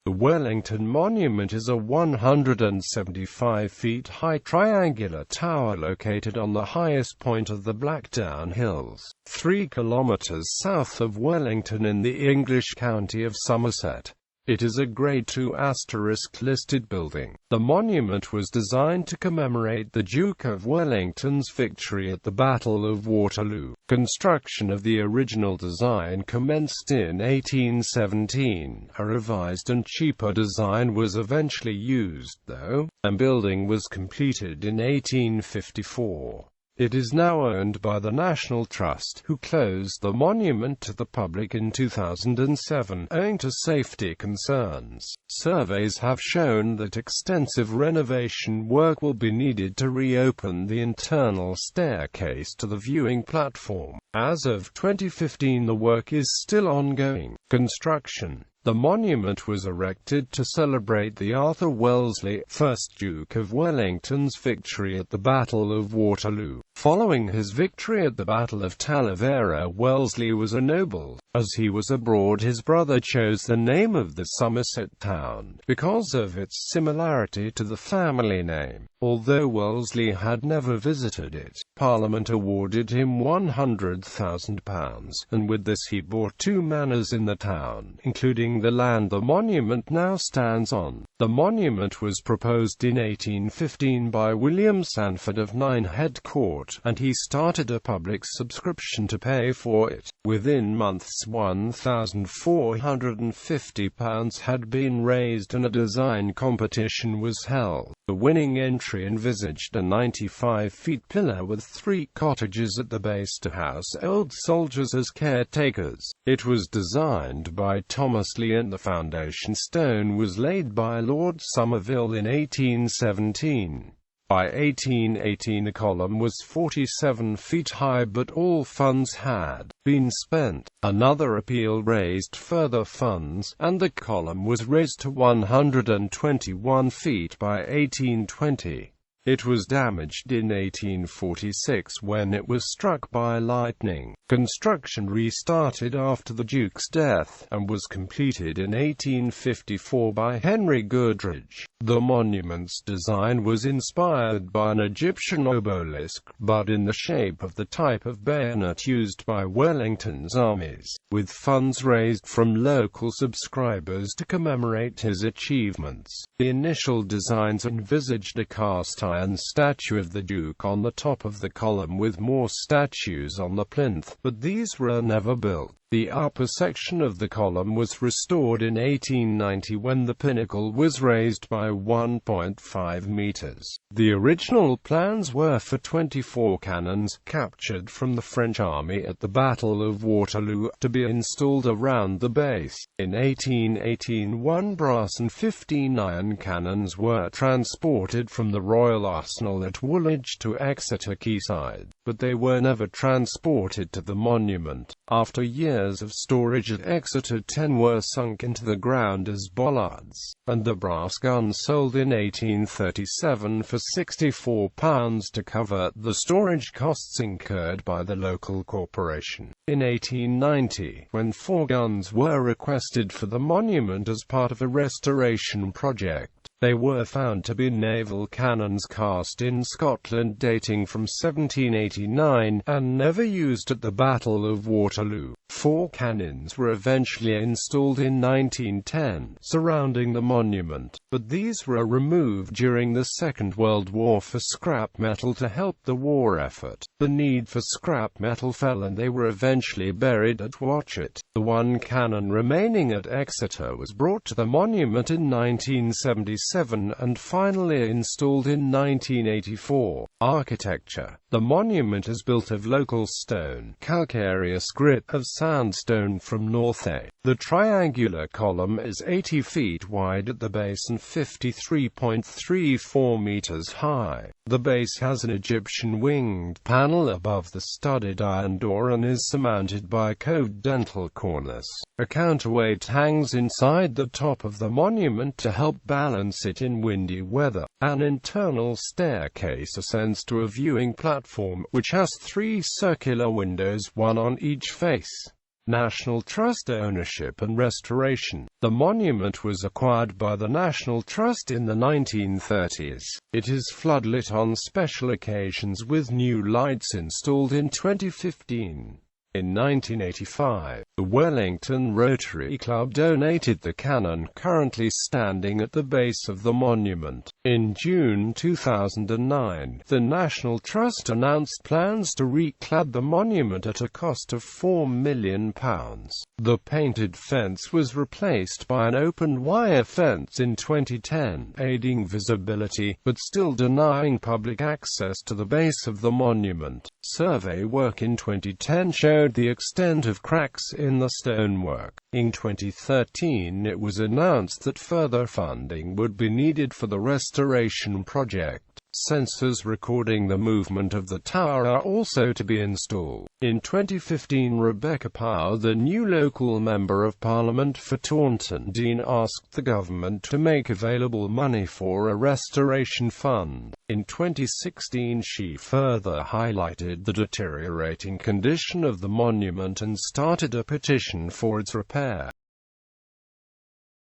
The Wellington Monument is a 175 feet high triangular tower located on the highest point of the Blackdown Hills, 3 kilometers south of Wellington in the English county of Somerset. It is a Grade II * listed building. The monument was designed to commemorate the Duke of Wellington's victory at the Battle of Waterloo. Construction of the original design commenced in 1817. A revised and cheaper design was eventually used, though, and building was completed in 1854. It is now owned by the National Trust, who closed the monument to the public in 2007, owing to safety concerns. Surveys have shown that extensive renovation work will be needed to reopen the internal staircase to the viewing platform. As of 2015, the work is still ongoing. Construction. The monument was erected to celebrate the Arthur Wellesley, 1st Duke of Wellington's victory at the Battle of Waterloo. Following his victory at the Battle of Talavera, Wellesley was ennobled. As he was abroad, his brother chose the name of the Somerset town because of its similarity to the family name. Although Wellesley had never visited it, Parliament awarded him £100,000, and with this he bought 2 manors in the town, including the land the monument now stands on. The monument was proposed in 1815 by William Sanford of Ninehead Court, and he started a public subscription to pay for it. Within months, £1,450 had been raised and a design competition was held. The winning entry envisaged a 95-feet pillar with 3 cottages at the base to house old soldiers as caretakers. It was designed by Thomas Lee and the foundation stone was laid by Lord Somerville in 1817. By 1818 the column was 47 feet high, but all funds had been spent. Another appeal raised further funds, and the column was raised to 121 feet by 1820. It was damaged in 1846 when it was struck by lightning. Construction restarted after the Duke's death, and was completed in 1854 by Henry Goodrich. The monument's design was inspired by an Egyptian obelisk, but in the shape of the type of bayonet used by Wellington's armies, with funds raised from local subscribers to commemorate his achievements. The initial designs envisaged a cast-iron statue of the Duke on the top of the column with more statues on the plinth, but these were never built. The upper section of the column was restored in 1890 when the pinnacle was raised by 1.5 meters. The original plans were for 24 cannons, captured from the French army at the Battle of Waterloo, to be installed around the base. In 1818, 1 brass and 15 iron cannons were transported from the Royal Arsenal at Woolwich to Exeter Quayside, but they were never transported to the monument. After years of storage at Exeter, 10 were sunk into the ground as bollards, and the brass guns sold in 1837 for £64 to cover the storage costs incurred by the local corporation. In 1890, when 4 guns were requested for the monument as part of a restoration project, they were found to be naval cannons cast in Scotland dating from 1789, and never used at the Battle of Waterloo. 4 cannons were eventually installed in 1910, surrounding the monument, but these were removed during the Second World War for scrap metal to help the war effort. The need for scrap metal fell and they were eventually buried at Watchet. The 1 cannon remaining at Exeter was brought to the monument in 1977 and finally installed in 1984. Architecture. The monument is built of local stone, calcareous grit of sandstone from Northay. The triangular column is 80 feet wide at the base and 53.34 meters high. The base has an Egyptian winged panel above the studded iron door and is surmounted by a coved dentil cornice. A counterweight hangs inside the top of the monument to help balance it in windy weather. An internal staircase ascends to a viewing platform, which has 3 circular windows, 1 on each face. National Trust ownership and restoration. The monument was acquired by the National Trust in the 1930s. It is floodlit on special occasions with new lights installed in 2015. In 1985, the Wellington Rotary Club donated the cannon currently standing at the base of the monument. In June 2009, the National Trust announced plans to reclad the monument at a cost of £4 million. The painted fence was replaced by an open wire fence in 2010, aiding visibility, but still denying public access to the base of the monument. Survey work in 2010 showed the extent of cracks in the stonework. In 2013 it was announced that further funding would be needed for the restoration project. Sensors recording the movement of the tower are also to be installed. In 2015, Rebecca Power, the new local Member of Parliament for Taunton Deane, asked the government to make available money for a restoration fund. In 2016 she further highlighted the deteriorating condition of the monument and started a petition for its repair.